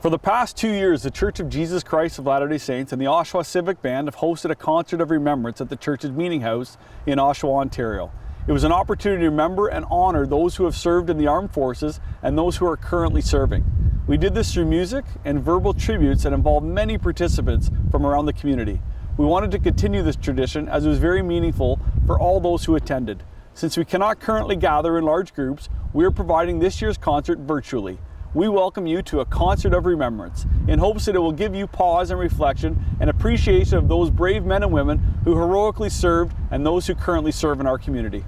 For the past 2 years, the Church of Jesus Christ of Latter-day Saints and the Oshawa Civic Band have hosted a Concert of Remembrance at the church's meeting house in Oshawa, Ontario. It was an opportunity to remember and honor those who have served in the armed forces and those who are currently serving. We did this through music and verbal tributes that involved many participants from around the community. We wanted to continue this tradition as it was very meaningful for all those who attended. Since we cannot currently gather in large groups, we are providing this year's concert virtually. We welcome you to a Concert of Remembrance in hopes that it will give you pause and reflection and appreciation of those brave men and women who heroically served and those who currently serve in our community.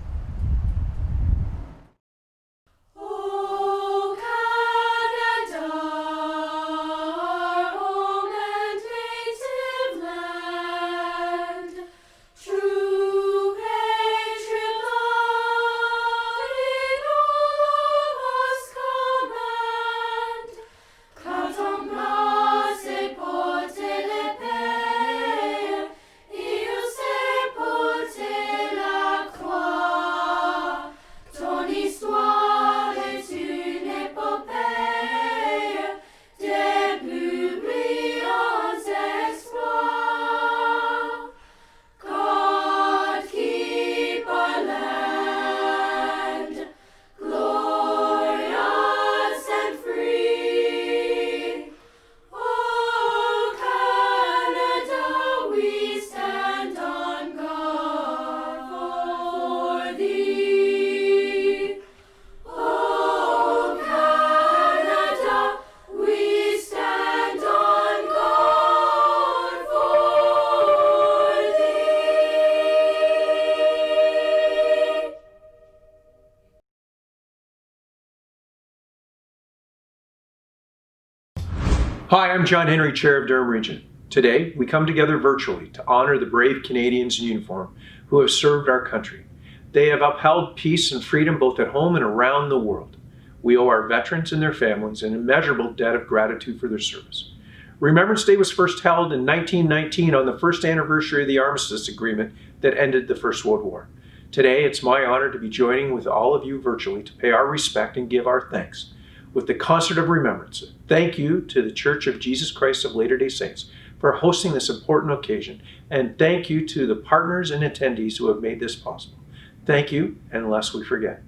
Hi, I'm John Henry, Chair of Durham Region. Today, we come together virtually to honor the brave Canadians in uniform who have served our country. They have upheld peace and freedom both at home and around the world. We owe our veterans and their families an immeasurable debt of gratitude for their service. Remembrance Day was first held in 1919 on the first anniversary of the Armistice Agreement that ended the First World War. Today, it's my honor to be joining with all of you virtually to pay our respect and give our thanks with the Concert of Remembrance. Thank you to the Church of Jesus Christ of Latter-day Saints for hosting this important occasion, and thank you to the partners and attendees who have made this possible. Thank you, and lest we forget.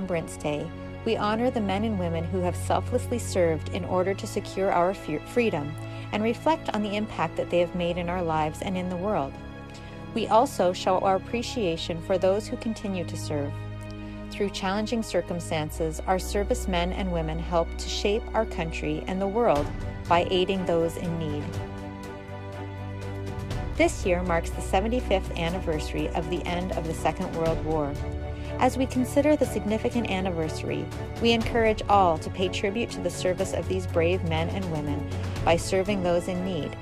Remembrance Day, we honor the men and women who have selflessly served in order to secure our freedom and reflect on the impact that they have made in our lives and in the world. We also show our appreciation for those who continue to serve. Through challenging circumstances, our servicemen and women help to shape our country and the world by aiding those in need. This year marks the 75th anniversary of the end of the Second World War. As we consider the significant anniversary, we encourage all to pay tribute to the service of these brave men and women by serving those in need.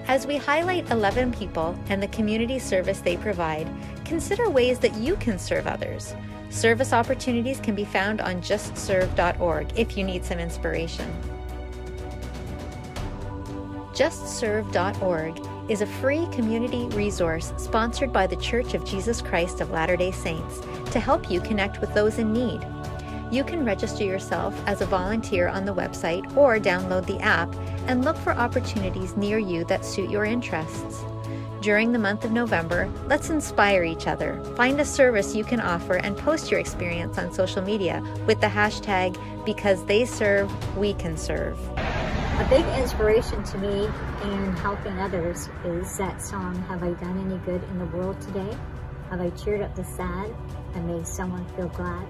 As we highlight 11 people and the community service they provide, consider ways that you can serve others. Service opportunities can be found on justserve.org if you need some inspiration. JustServe.org is a free community resource sponsored by the Church of Jesus Christ of Latter-day Saints to help you connect with those in need. You can register yourself as a volunteer on the website or download the app and look for opportunities near you that suit your interests. During the month of November, let's inspire each other. Find a service you can offer and post your experience on social media with the hashtag #BecauseTheyServe, A big inspiration to me in helping others is that song, "Have I Done Any Good in the World Today? Have I Cheered Up the Sad and Made Someone Feel Glad?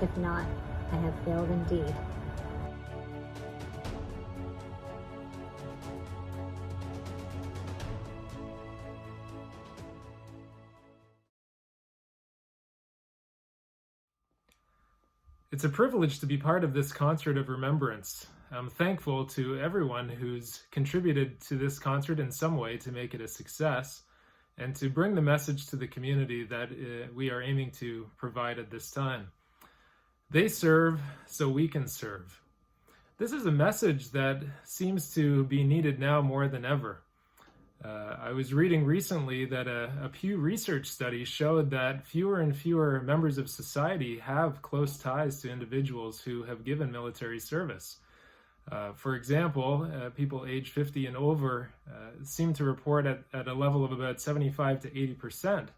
If not, I have failed indeed." It's a privilege to be part of this Concert of Remembrance. I'm thankful to everyone who's contributed to this concert in some way to make it a success and to bring the message to the community that we are aiming to provide at this time. They serve so we can serve. This is a message that seems to be needed now more than ever. I was reading recently that a Pew Research study showed that fewer and fewer members of society have close ties to individuals who have given military service. For example, people age 50 and over seem to report at a level of about 75 to 80%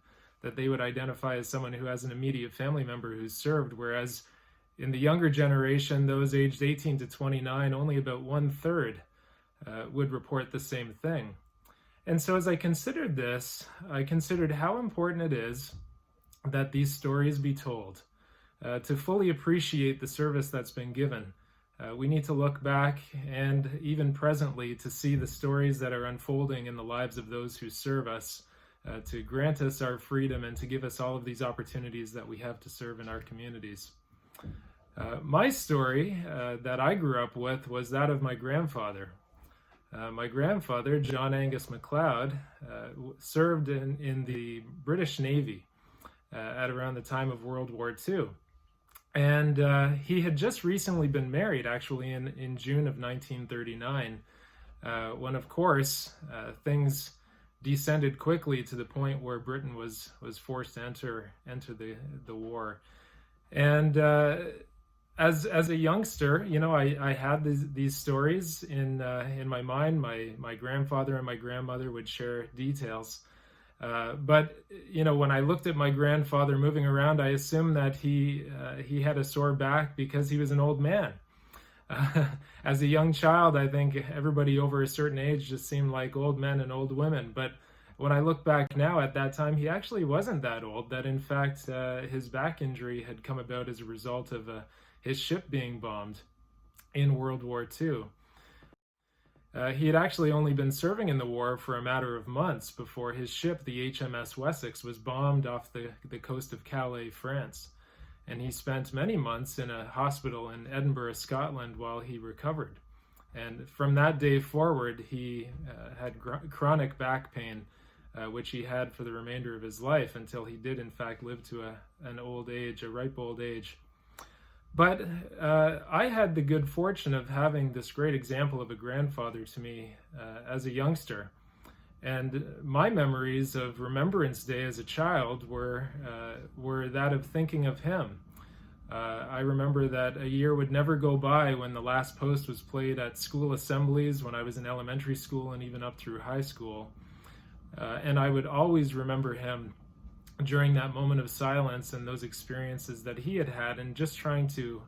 that they would identify as someone who has an immediate family member who's served, whereas in the younger generation, those aged 18 to 29, only about 1/3 would report the same thing. And so as I considered this, I considered how important it is that these stories be told. To fully appreciate the service that's been given, we need to look back and even presently to see the stories that are unfolding in the lives of those who serve us, to grant us our freedom and to give us all of these opportunities that we have to serve in our communities. My story that I grew up with was that of my grandfather. My grandfather, John Angus MacLeod, served in the British Navy at around the time of World War II. And he had just recently been married, actually, in June of 1939, when, of course, things descended quickly to the point where Britain was forced to enter the war. And as a youngster, you know, I had these stories in my mind. My grandfather and my grandmother would share details. But you know, when I looked at my grandfather moving around, I assumed that he had a sore back because he was an old man. As a young child, I think everybody over a certain age just seemed like old men and old women. But when I look back now, at that time, he actually wasn't that old. That in fact, his back injury had come about as a result of his ship being bombed in World War II. He had actually only been serving in the war for a matter of months before his ship, the HMS Wessex, was bombed off the coast of Calais, France. And he spent many months in a hospital in Edinburgh, Scotland, while he recovered. And from that day forward, he had chronic back pain, which he had for the remainder of his life until he did, in fact, live to an old age, a ripe old age. But I had the good fortune of having this great example of a grandfather to me as a youngster. And my memories of Remembrance Day as a child were that of thinking of him. I remember that a year would never go by when the last post was played at school assemblies when I was in elementary school and even up through high school. And I would always remember him during that moment of silence and those experiences that he had had, and just trying to,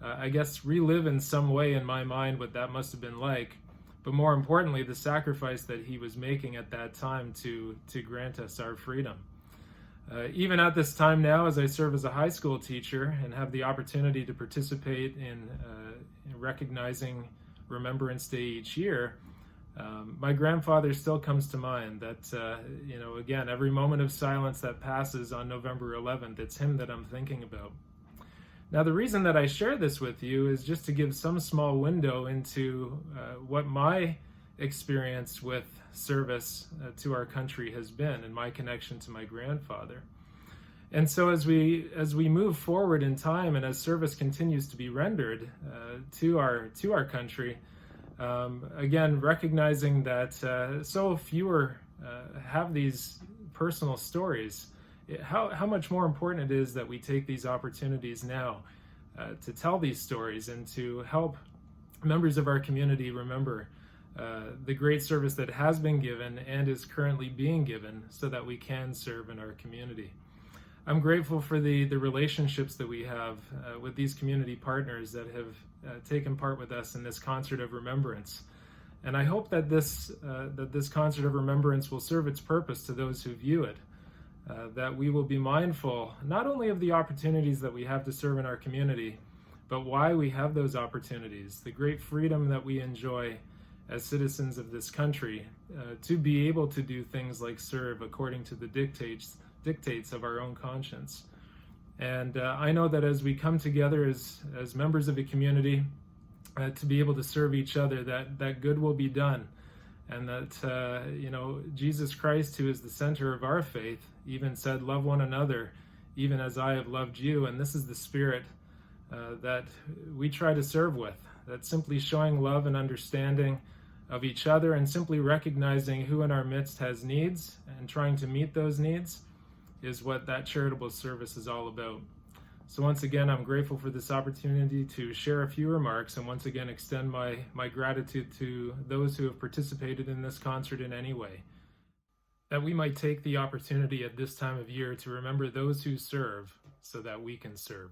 I guess, relive in some way in my mind what that must have been like. But more importantly, the sacrifice that he was making at that time to grant us our freedom. Even at this time now, as I serve as a high school teacher and have the opportunity to participate in recognizing Remembrance Day each year, my grandfather still comes to mind. That, again, every moment of silence that passes on November 11th, it's him that I'm thinking about. Now, the reason that I share this with you is just to give some small window into what my experience with service to our country has been, and my connection to my grandfather. And so as we move forward in time, and as service continues to be rendered to our country, again, recognizing that so fewer have these personal stories, how much more important it is that we take these opportunities now to tell these stories and to help members of our community remember the great service that has been given and is currently being given, so that we can serve in our community. I'm grateful for the relationships that we have with these community partners that have taken part with us in this Concert of Remembrance. And I hope that this Concert of Remembrance will serve its purpose to those who view it, that we will be mindful not only of the opportunities that we have to serve in our community, but why we have those opportunities, the great freedom that we enjoy as citizens of this country, to be able to do things like serve according to the dictates of our own conscience. And I know that as we come together as members of a community to be able to serve each other, that good will be done. And that, Jesus Christ, who is the center of our faith, even said, "Love one another, even as I have loved you." And this is the spirit that we try to serve with. That's simply showing love and understanding of each other, and simply recognizing who in our midst has needs and trying to meet those needs is what that charitable service is all about. So once again, I'm grateful for this opportunity to share a few remarks, and once again extend my gratitude to those who have participated in this concert in any way, that we might take the opportunity at this time of year to remember those who serve so that we can serve.